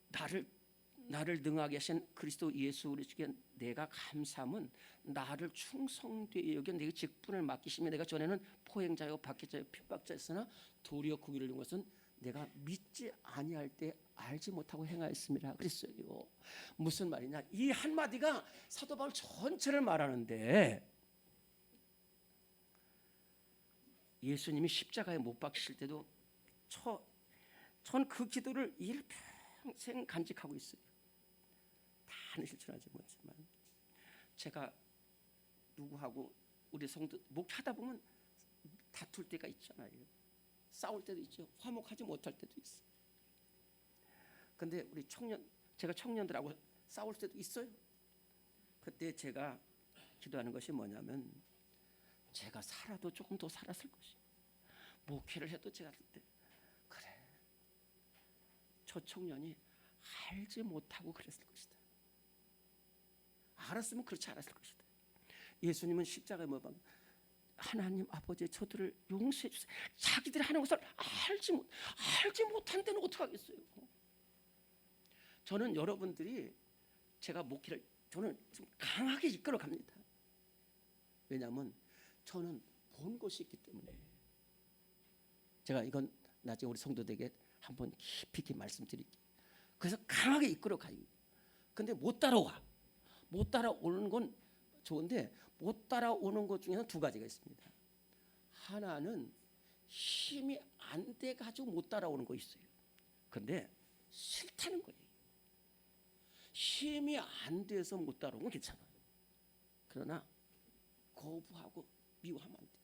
나를 능하게 하신 그리스도 예수 그리스도께 내가 감사함은 나를 충성되게 여겨 내게 직분을 맡기시며 내가 전에는 포행자요 박해자요 핍박자였으나 도리어 그 길을 둔 것은 내가 믿지 아니할 때 알지 못하고 행하였습니다. 그랬어요. 무슨 말이냐? 이 한마디가 사도 바울 전체를 말하는데 예수님이 십자가에 못 박히실 때도 전 그 기도를 일평생 간직하고 있어요. 다는 실천하지 못했지만 제가 누구하고 우리 성도 목하다 보면 다툴 때가 있잖아요. 싸울 때도 있죠. 화목하지 못할 때도 있어요. 근데 우리 제가 청년들하고 싸울 때도 있어요. 그때 제가 기도하는 것이 뭐냐면 제가 살아도 조금 더 살았을 것이 목회를 해도 제가 그때 그래 저 청년이 알지 못하고 그랬을 것이다. 알았으면 그렇지 않았을 것이다. 예수님은 십자가에 못 박혀 하나님 아버지 저들을 용서해 주세요. 자기들이 하는 것을 알지 못한 데는 어떻게 하겠어요? 저는 여러분들이 제가 목회를 저는 좀 강하게 이끌어 갑니다. 왜냐하면 저는 본 것이 있기 때문에. 제가 이건 나중에 우리 성도들에게 한번 깊이 있게 말씀드릴게요. 그래서 강하게 이끌어 가요. 근데 못 따라오는 건 좋은데 못 따라오는 것 중에는 두 가지가 있습니다. 하나는 힘이 안 돼 가지고 못 따라오는 거 있어요. 근데 싫다는 거예요. 힘이 안 돼서 못 따라오면 괜찮아요. 그러나 거부하고 미워하면 안 돼요.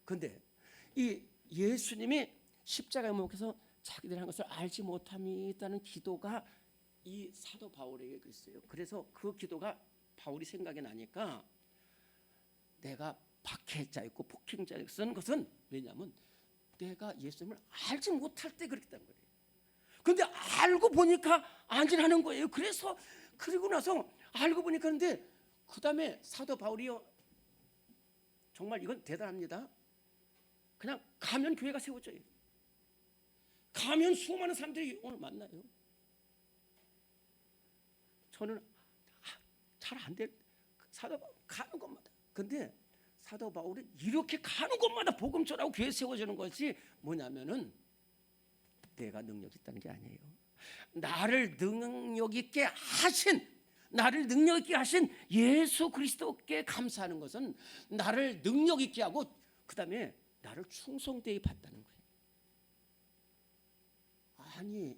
근데 이 예수님이 십자가에 못 박혀서 자기들이 한 것을 알지 못함이다는 기도가 이 사도 바울에게 그랬어요. 그래서 그 기도가 바울이 생각이 나니까 내가 박해자였고 폭행자였고 쓰는 것은 왜냐하면 내가 예수님을 알지 못할 때 그랬다는 거예요. 근데 알고 보니까 아니라는 거예요. 그래서 그리고 나서 알고 보니까 근데 그 다음에 사도 바울이요 정말 이건 대단합니다. 그냥 가면 교회가 세워져요. 가면 수많은 사람들이 오늘 만나요. 저는 잘 안 돼. 사도 바울 가는 곳마다. 근데 사도 바울은 이렇게 가는 곳마다 복음 전하고 교회 세워지는 것이 뭐냐면은 내가 능력 있다는 게 아니에요. 나를 능력 있게 하신 예수 그리스도께 감사하는 것은 나를 능력 있게 하고 그다음에 나를 충성되이 봤다는 거예요. 아니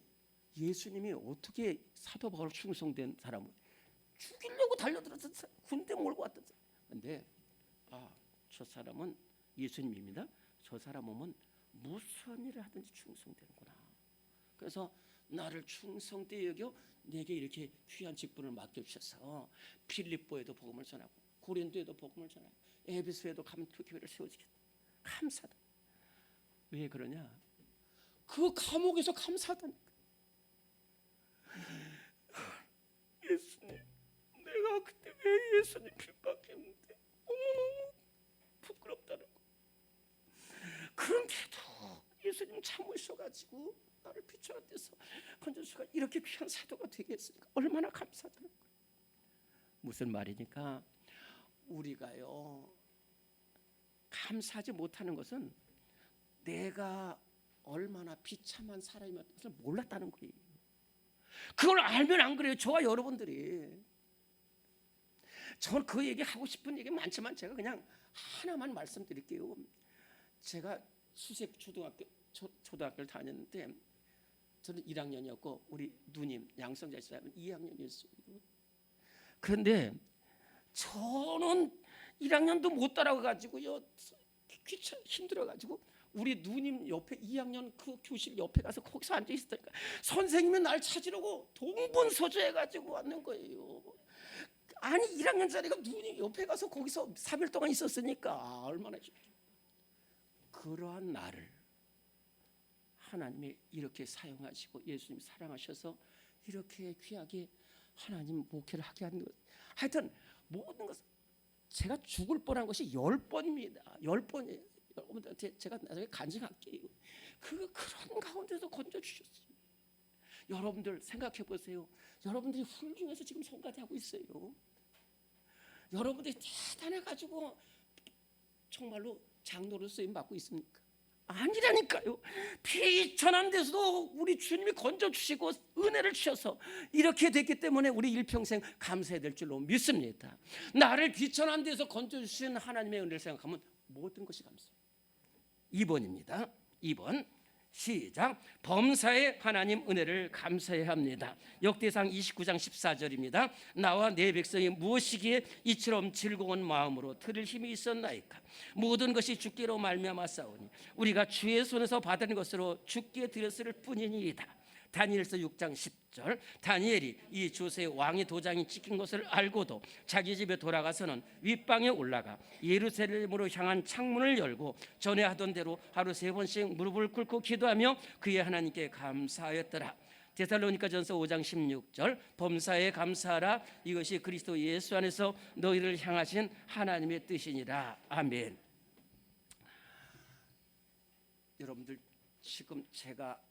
예수님이 어떻게 사도 바울 충성된 사람을 죽이려고 달려들어서 군대 몰고 왔던 사람. 근데 저 사람은 예수님입니다. 저 사람은 무슨 일을 하든지 충성되는구나. 그래서 나를 충성되이 여겨 내게 이렇게 귀한 직분을 맡겨주셔서 필립보에도 복음을 전하고 고린도에도 복음을 전하고 에베소에도 가면 그 교회를 세워주겠다. 감사다. 왜 그러냐? 그 감옥에서 감사하다니까. 예수님, 내가 그때 왜 예수님 핍박했는데 너무너무 부끄럽다는 거. 그런데도 예수님 참으셔가지고 나를 비춰라떼서 건져주가 이렇게 귀한 사도가 되게 했으니까 얼마나 감사하다는 거예요. 무슨 말이니까 우리가요 감사하지 못하는 것은 내가 얼마나 비참한 사람이었던 것을 몰랐다는 거예요. 그걸 알면 안 그래요. 저와 여러분들이. 저는 그 얘기 하고 싶은 얘기 많지만 제가 그냥 하나만 말씀드릴게요. 제가 수색 초등학교를 다녔는데 저는 1학년이었고 우리 누님 양성자 씨는 2학년이었어요. 그런데 저는 1학년도 못 따라가가지고요 귀찮 힘들어가지고 우리 누님 옆에 2학년 그 교실 옆에 가서 거기서 앉아 있었다니까. 선생님이 날 찾으려고 동분서주해가지고 왔는 거예요. 아니 1학년짜리가 누님 옆에 가서 거기서 3일 동안 있었으니까 얼마나 힘들어. 그러한 나를 하나님이 이렇게 사용하시고 예수님 사랑하셔서 이렇게 귀하게 하나님 목회를 하게 하는 것. 하여튼 모든 것 제가 죽을 뻔한 것이 10번입니다. 10번이에요. 여러분들한테 제가 나중에 간증할게요. 그런 가운데서 건져주셨어요. 여러분들 생각해 보세요. 여러분들이 훌륭해서 지금 성가대 하고 있어요. 여러분들이 대단해가지고 정말로 장로로 쓰임 받고 있습니까? 아니라니까요. 비천한 데서도 우리 주님이 건져주시고 은혜를 주셔서 이렇게 됐기 때문에 우리 일평생 감사해야 될 줄로 믿습니다. 나를 비천한 데서 건져주신 하나님의 은혜를 생각하면 모든 것이 감사해요. 2번입니다. 2번 시작. 범사에 하나님 은혜를 감사해야 합니다. 역대상 29장 14절입니다. 나와 내 백성이 무엇이기에 이처럼 즐거운 마음으로 들을 힘이 있었나이까. 모든 것이 주께로 말미암아 싸우니 우리가 주의 손에서 받은 것으로 주께 드렸을 뿐이니이다. 다니엘서 6장 10절. 다니엘이 이 조세의 왕의 도장이 찍힌 것을 알고도 자기 집에 돌아가서는 윗방에 올라가 예루살렘으로 향한 창문을 열고 전에 하던 대로 하루 3번씩 무릎을 꿇고 기도하며 그의 하나님께 감사하였더라. 데살로니가전서 5장 16절. 범사에 감사하라. 이것이 그리스도 예수 안에서 너희를 향하신 하나님의 뜻이니라. 아멘. 여러분들 지금 제가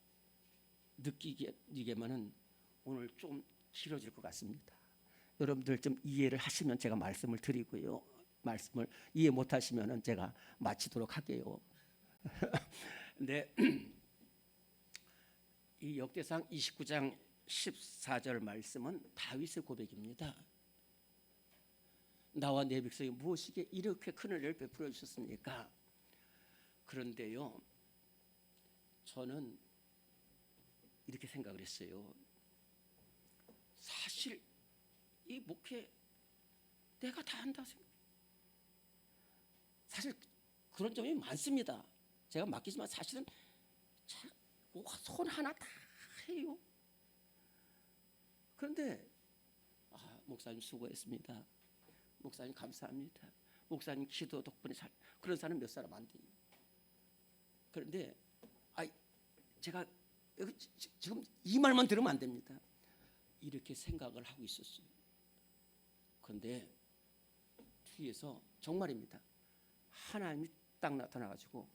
느끼기에만은 오늘 좀 길어질 것 같습니다. 여러분들 좀 이해를 하시면 제가 말씀을 드리고요. 말씀을 이해 못하시면은 제가 마치도록 할게요. 네, 이 역대상 29장 14절 말씀은 다윗의 고백입니다. 나와 내 백성이 무엇이기에 이렇게 큰 은혜를 베풀어 주셨습니까? 그런데요, 저는 이렇게 생각을 했어요. 사실 이 목회 내가 다 한다 생각. 사실 그런 점이 많습니다. 제가 맡기지만 사실은 손 하나 다 해요. 그런데 목사님 수고했습니다. 목사님 감사합니다. 목사님 기도 덕분에 그런 사람 몇 사람 안 돼요. 그런데 제가 지금 이 말만 들으면 안 됩니다. 이렇게 생각을 하고 있었어요. 그런데 뒤에서 정말입니다. 하나님이 딱 나타나가지고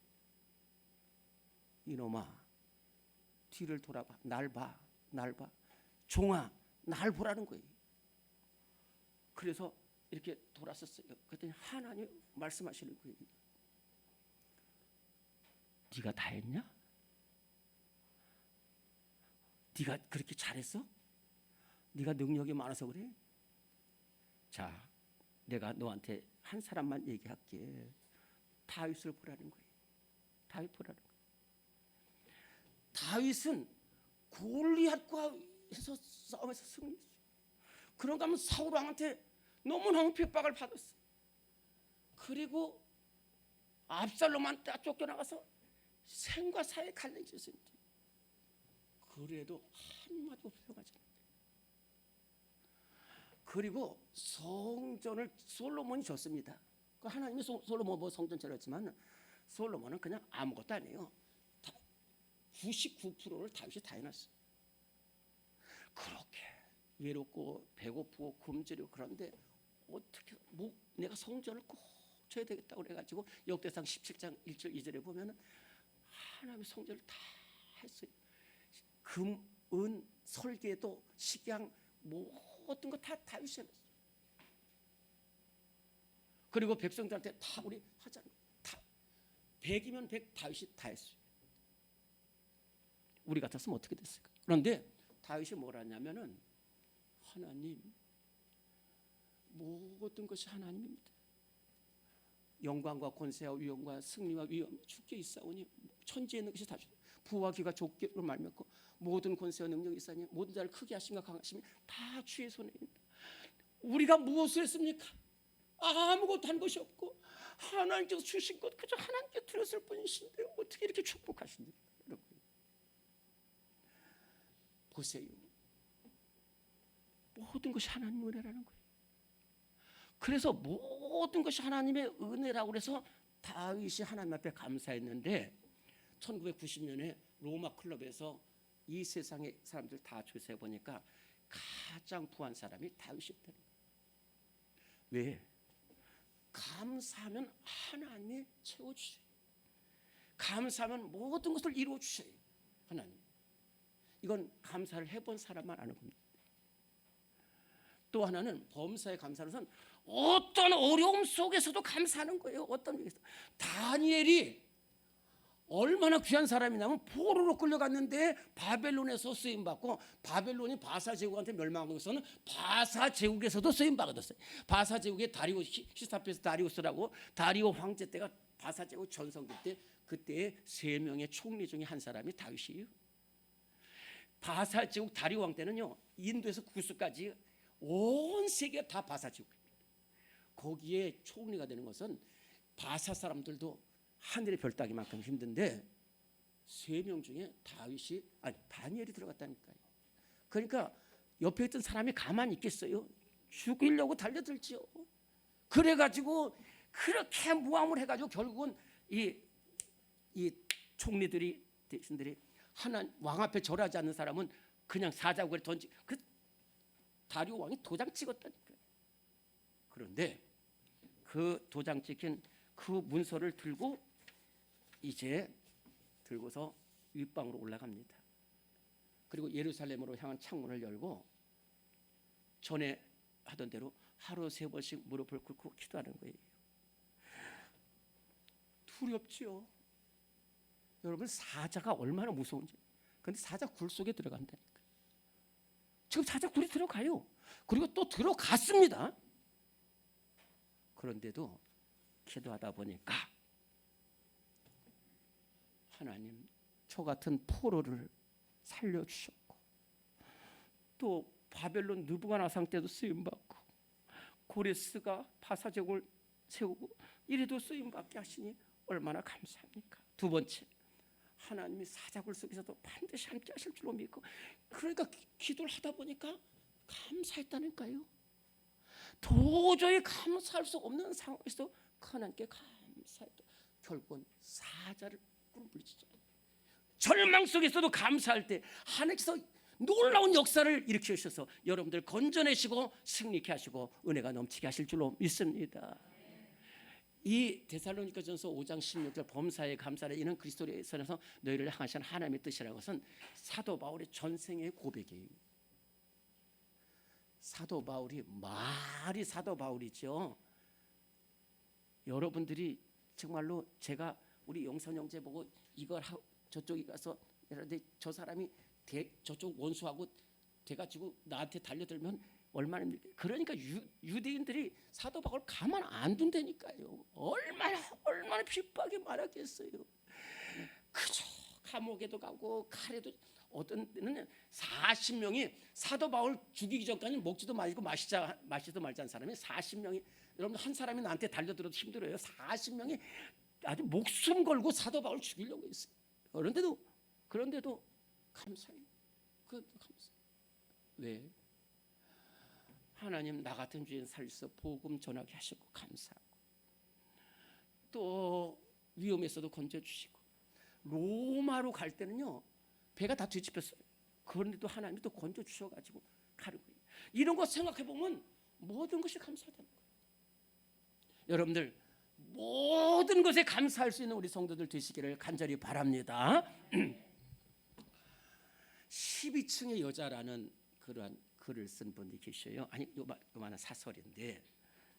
이놈아 뒤를 돌아봐. 날 봐. 종아 날 보라는 거예요. 그래서 이렇게 돌았었어요. 그랬더니 하나님이 말씀하시는 거예요. 네가 다 했냐? 네가 그렇게 잘했어? 네가 능력이 많아서 그래? 자, 내가 너한테 한 사람만 얘기할게. 다윗을 보라는 거예요. 다윗 보라는 거예요. 다윗은 골리앗과 해서 싸움에서 승리했어요. 그런가 하면 사울 왕한테 너무너무 핍박을 받았어. 그리고 압살롬한테 쫓겨나가서 생과 사의 갈등이 있었는데 그래도 한마디 없어가지고 그리고 성전을 솔로몬이 줬습니다. 하나님이 솔로몬 성전 차렸지만 솔로몬은 그냥 아무것도 아니에요. 99%를 다윗이 다 해놨어요. 그렇게 외롭고 배고프고 굶주리고 그런데 어떻게 내가 성전을 꼭 쳐야 되겠다고 그래가지고 역대상 17장 1절 2절에 보면은 하나님의 성전을 다 했어요. 금, 은, 설계도, 식양 모든 거 다 다윗이 해놨어요. 그리고 백성들한테 다 우리 하자는 다 100이면 100 다윗이 다 했어요. 우리 같았으면 어떻게 됐을까? 그런데 다윗이 뭘 하냐면은 하나님 모든 것이 하나님입니다. 영광과 권세와 위엄과 승리와 위엄 주께 있사오니 천지에 있는 것이 다 주님. 부와 귀가 좁기로 말미암고 모든 권세와 능력이 있사니 모든 자를 크게 하심과 강하심이 다 주의 손에 있다. 우리가 무엇을 했습니까? 아무것도 한 것이 없고 하나님께서 주신 것 그저 하나님께 드렸을 뿐이신데 어떻게 이렇게 축복하십니까? 여러분 보세요. 모든 것이 하나님의 은혜라는 거예요. 그래서 모든 것이 하나님의 은혜라고 해서 다윗이 하나님 앞에 감사했는데 1990년에 로마 클럽에서 이 세상의 사람들 다 조사해 보니까 가장 부한 사람이 다윗이었다는 거예요. 왜? 감사하면 하나님이 채워주세요. 감사하면 모든 것을 이루어 주셔요. 하나님. 이건 감사를 해본 사람만 아는 겁니다. 또 하나는 범사에 감사하는 것은 어떤 어려움 속에서도 감사하는 거예요. 어떤 위에서 다니엘이 얼마나 귀한 사람이냐면 포로로 끌려갔는데 바벨론에서 쓰임 받고 바벨론이 바사 제국한테 멸망한 것은 바사 제국에서도 쓰임 받았어요. 바사 제국의 다리오 히스타피스 다리우스라고 다리오 황제 때가 바사 제국 전성기 때 그때의 3명의 총리 중에 한 사람이 다윗이에요. 바사 제국 다리오 왕 때는요 인도에서 구스까지 온 세계가 다 바사 제국입니다. 거기에 총리가 되는 것은 바사 사람들도 하늘의 별 따기만큼 힘든데 3명 중에 다니엘이 들어갔다니까요. 그러니까 옆에 있던 사람이 가만히 있겠어요? 죽이려고 달려들지요. 그래가지고 그렇게 모함을 해가지고 결국은 이 총리들이 대신들이 왕 앞에 절하지 않는 사람은 그냥 사자굴에 그 다리오 왕이 도장 찍었다니까요. 그런데 그 도장 찍힌 그 문서를 들고서 윗방으로 올라갑니다. 그리고 예루살렘으로 향한 창문을 열고 전에 하던 대로 하루 3번씩 무릎을 꿇고 기도하는 거예요. 두렵지요. 여러분 사자가 얼마나 무서운지. 그런데 사자 굴 속에 들어간다니까. 지금 사자 굴이 들어가요. 그리고 또 들어갔습니다. 그런데도 기도하다 보니까 하나님 저 같은 포로를 살려주셨고 또 바벨론 느부갓네살 때도 쓰임받고 고레스가 바사제국을 세우고 이래도 쓰임받게 하시니 얼마나 감사합니까. 두 번째 하나님이 사자굴 속에서도 반드시 함께 하실 줄로 믿고 그러니까 기도를 하다 보니까 감사했다니까요. 도저히 감사할 수 없는 상황에서 하나님께 감사했다. 결국은 사자를 물리치죠. 절망 속에서도 감사할 때 하나님께서 놀라운 역사를 일으켜 주셔서 여러분들 건져내시고 승리케 하시고 은혜가 넘치게 하실 줄로 믿습니다. 이 데살로니가전서 5장 16절 범사에 감사를 이는 그리스도의 선에서 너희를 향하신 하나님의 뜻이라는 것은 사도 바울의 전생의 고백이에요. 사도 바울이 말이 사도 바울이죠. 여러분들이 정말로 제가 우리 영선 형제 보고 이걸 하고 저쪽에 가서 저 사람이 저쪽 원수하고 돼가지고 나한테 달려들면 얼마나 그러니까 유대인들이 사도 바울 가만 안 둔다니까요. 얼마나 핍박이 많았겠어요. 그저 감옥에도 가고 칼에도 어떤 때는 40명이 사도 바울 죽이기 전까지 먹지도 말고 마시지도 말자는 사람이 40명이 여러분 한 사람이 나한테 달려들어도 힘들어요. 40명이 아주 목숨 걸고 사도 바울 죽이려고 했어요. 그런데도 감사해요. 감사. 왜? 하나님 나 같은 죄인 살려서 복음 전하게 하시고 감사하고 또 위험에서도 건져주시고 로마로 갈 때는요 배가 다 뒤집혔어요. 그런데도 하나님이 또 건져주셔가지고 가는 거예요. 이런 거 생각해보면 모든 것이 감사하다는 거예요. 여러분들 모든 것에 감사할 수 있는 우리 성도들 되시기를 간절히 바랍니다. 12층의 여자라는 그러한 글을 쓴 분이 계셔요. 아니 요만한 사설인데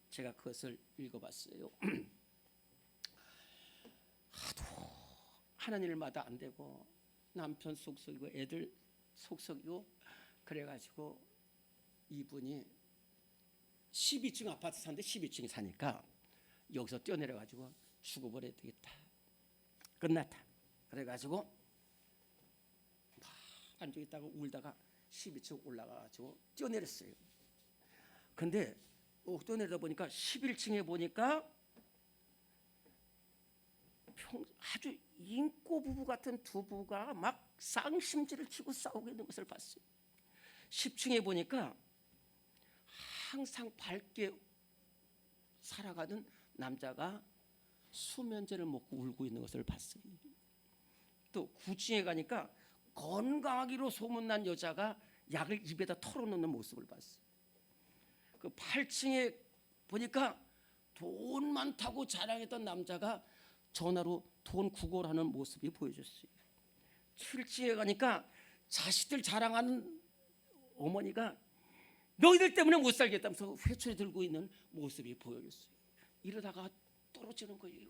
제가 그것을 읽어봤어요. 하도 하는 일마다 안 되고 남편 속썩이고 애들 속썩이고 그래가지고 이분이 12층 아파트 사는데 12층에 사니까 여기서 뛰어내려가지고 죽어버려야 되겠다. 끝났다. 그래가지고 막 앉아있다가 울다가 12층 올라가가지고 뛰어내렸어요. 근데 뛰어내리다 보니까 11층에 보니까 아주 인꼬 부부 같은 두 부부가 막 쌍심지를 치고 싸우고 있는 것을 봤어요. 10층에 보니까 항상 밝게 살아가는 남자가 수면제를 먹고 울고 있는 것을 봤어요. 또 9층에 가니까 건강하기로 소문난 여자가 약을 입에다 털어놓는 모습을 봤어요. 그 8층에 보니까 돈 많다고 자랑했던 남자가 전화로 돈 구걸하는 모습이 보여졌어요. 출지에 가니까 자식들 자랑하는 어머니가 너희들 때문에 못 살겠다면서 회초리 들고 있는 모습이 보여졌어요. 이러다가 떨어지는 거예요.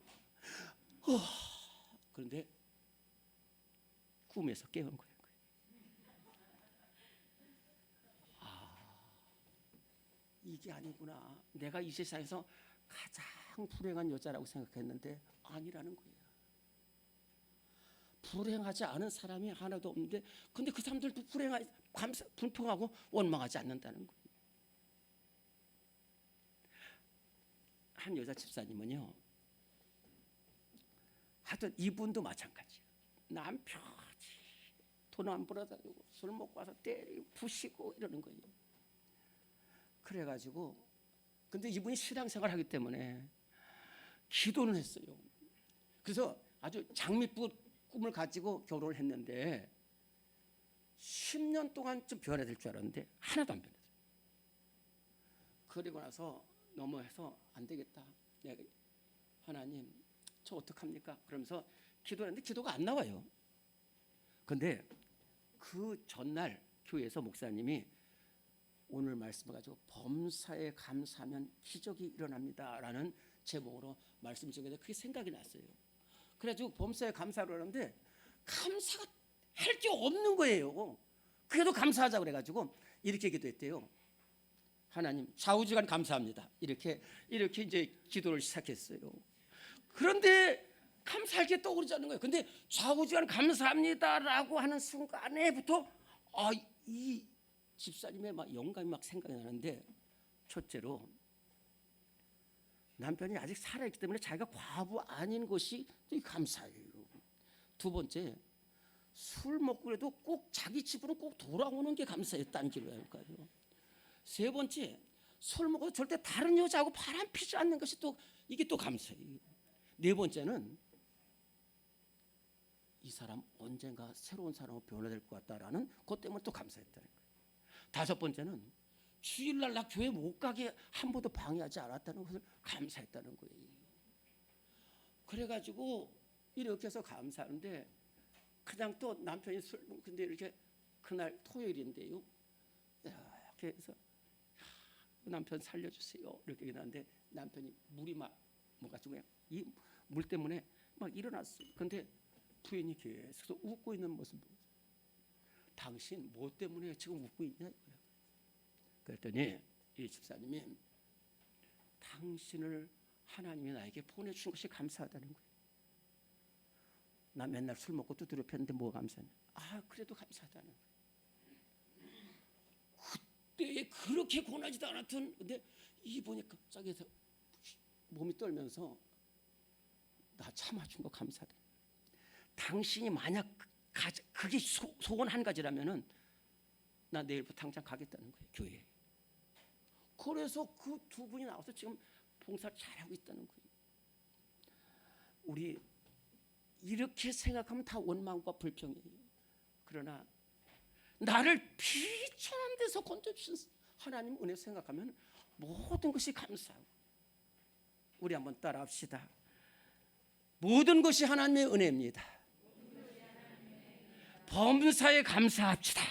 그런데 꿈에서 깨어난 거예요. 이게 아니구나. 내가 이 세상에서 가장 불행한 여자라고 생각했는데 아니라는 거예요. 불행하지 않은 사람이 하나도 없는데, 근데 그 사람들도 불평하고 원망하지 않는다는 거예요. 한 여자 집사님은요, 하여튼 이분도 마찬가지예요. 남편이 돈 안 벌어다주고 술 먹고 와서 때리고 부시고 이러는 거예요. 그래가지고 근데 이분이 신앙생활 하기 때문에 기도는 했어요. 그래서 아주 장밋빛 꿈을 가지고 결혼을 했는데 10년 동안 좀 변해야 될 줄 알았는데 하나도 안 변했어요. 그리고 나서 넘어해서 안 되겠다. 내가 하나님 저 어떡합니까? 그러면서 기도했는데 기도가 안 나와요. 근데 그 전날 교회에서 목사님이 오늘 말씀을 가지고 범사에 감사하면 기적이 일어납니다라는 제목으로 말씀 중에 그게 생각이 났어요. 그래가지고 범사에 감사를 하는데 감사가 할 게 없는 거예요. 그래도 감사하자고 그래가지고 이렇게 기도했대요. 하나님 좌우지간 감사합니다. 이렇게 이제 기도를 시작했어요. 그런데 감사할 게 떠오르지 않는 거예요. 근데 좌우지간 감사합니다라고 하는 순간에부터 이 집사님의 막 영감이 막 생각이 나는데, 첫째로 남편이 아직 살아있기 때문에 자기가 과부 아닌 것이 감사해요. 두 번째, 술 먹고 그래도 꼭 자기 집으로 꼭 돌아오는 게 감사해요. 딴 길로 할까요? 세 번째, 술 먹어도 절대 다른 여자하고 바람 피지 않는 것이 또 이게 또 감사해요. 네 번째는 이 사람 언젠가 새로운 사람으로 변화될 것 같다라는 것 때문에 또 감사했다는 거예요. 다섯 번째는 주일날 나 교회 못 가게 한 번도 방해하지 않았다는 것을 감사했다는 거예요. 그래가지고 이렇게 해서 감사하는데, 그냥 또 남편이 근데 이렇게 그날 토요일인데요, 이렇게 해서 남편 살려주세요 이렇게 얘기하는데 남편이 물이 막 뭐가지고 이 물 때문에 막 일어났어요. 근데 부인이 계속 웃고 있는 모습. 당신 뭐 때문에 지금 웃고 있냐? 그랬더니 이 집사님이 당신을 하나님이 나에게 보내주신 것이 감사하다는 거예요. 나 맨날 술 먹고 두드려 폈는데 뭐가 감사하냐? 그래도 감사하다는 거예요. 그때 그렇게 고나지도 않았던, 근데 이분이 갑자기 몸이 떨면서 나 참아준 거 감사하다. 당신이 만약 그게 소원 한 가지라면은 나 내일부터 당장 가겠다는 거예요, 교회에. 그래서 그 두 분이 나와서 지금 봉사를 잘하고 있다는 거예요. 우리 이렇게 생각하면 다 원망과 불평이에요. 그러나 나를 비천한 데서 건져주신 하나님 은혜 생각하면 모든 것이 감사하고, 우리 한번 따라합시다. 모든 것이 하나님의 은혜입니다. 범사에 감사합시다.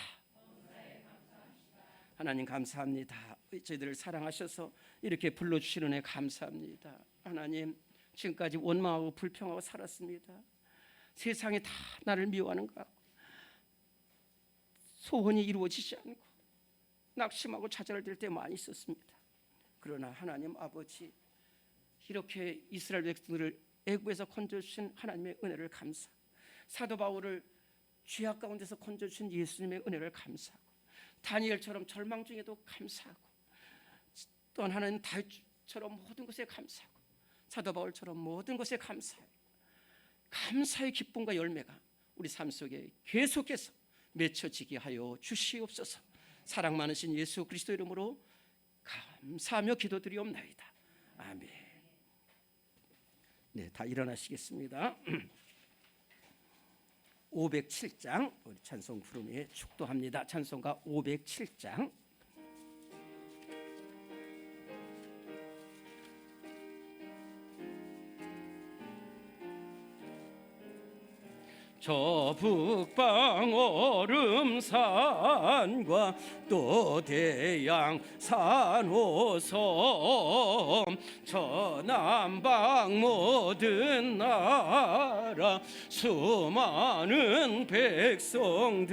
하나님 감사합니다. 저희들을 사랑하셔서 이렇게 불러주시는 은혜 감사합니다. 하나님, 지금까지 원망하고 불평하고 살았습니다. 세상에 다 나를 미워하는 것 같고 소원이 이루어지지 않고 낙심하고 좌절될 때 많이 있었습니다. 그러나 하나님 아버지, 이렇게 이스라엘 백성들을 애굽에서 건져주신 하나님의 은혜를 감사하고, 사도 바울을 죄악 가운데서 건져주신 예수님의 은혜를 감사하고, 다니엘처럼 절망 중에도 감사하고, 또한 하나님 다윗처럼 모든 것에 감사하고, 사도 바울처럼 모든 것에 감사해요. 감사의 기쁨과 열매가 우리 삶 속에 계속해서 맺혀지게 하여 주시옵소서. 사랑 많으신 예수 그리스도 이름으로 감사하며 기도드리옵나이다. 아멘. 네, 다 일어나시겠습니다. 507장 우리 찬송 부르며 축도합니다. 찬송가 507장. 저 북방 얼음산과 또 대양 산호섬 저 남방 모든 나라 수많은 백성들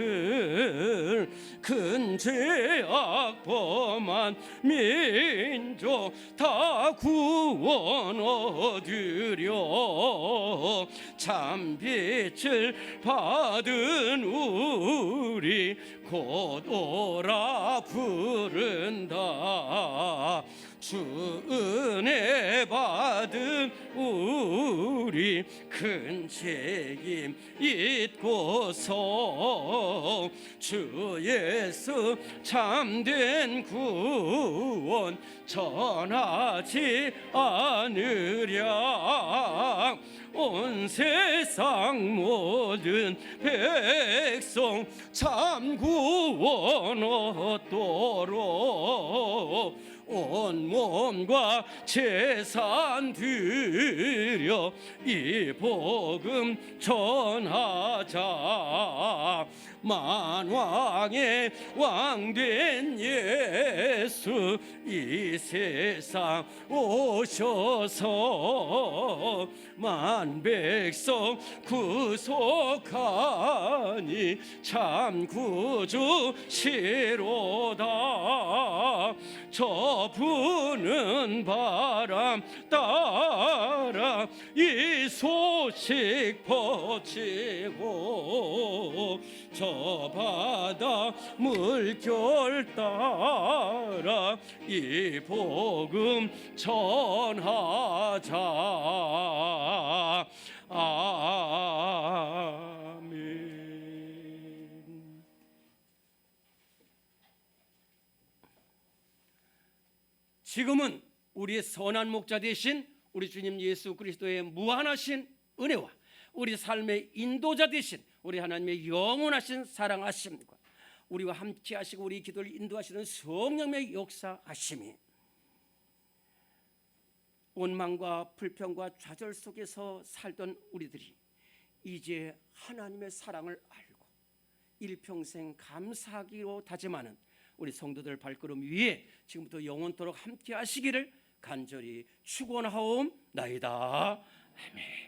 큰 죄악 범한 민족 다 구원 얻으려 참빛을 받은 우리 곧 오라 부른다. 주 은혜 받은 우리 큰 책임 잊고서 주 예수 참된 구원 전하지 않으랴. 온 세상 모든 백성 참 구원 얻도록 온 몸과 재산 드려 이 복음 전하자. 만왕의 왕된 예수 이 세상 오셔서 만백성 구속하니 참 구주시로다. 저 부는 바람 따라 이 소식 퍼지고 저 바다 물결 따라 이 복음 전하자. 아멘. 지금은 우리의 선한 목자 되신 우리 주님 예수 그리스도의 무한하신 은혜와 우리 삶의 인도자 되신 우리 하나님의 영원하신 사랑하심과 우리와 함께 하시고 우리 기도를 인도하시는 성령의 역사하심이 원망과 불평과 좌절 속에서 살던 우리들이 이제 하나님의 사랑을 알고 일평생 감사하기로 다짐하는 우리 성도들 발걸음 위에 지금부터 영원토록 함께 하시기를 간절히 축원하옵나이다. 아멘.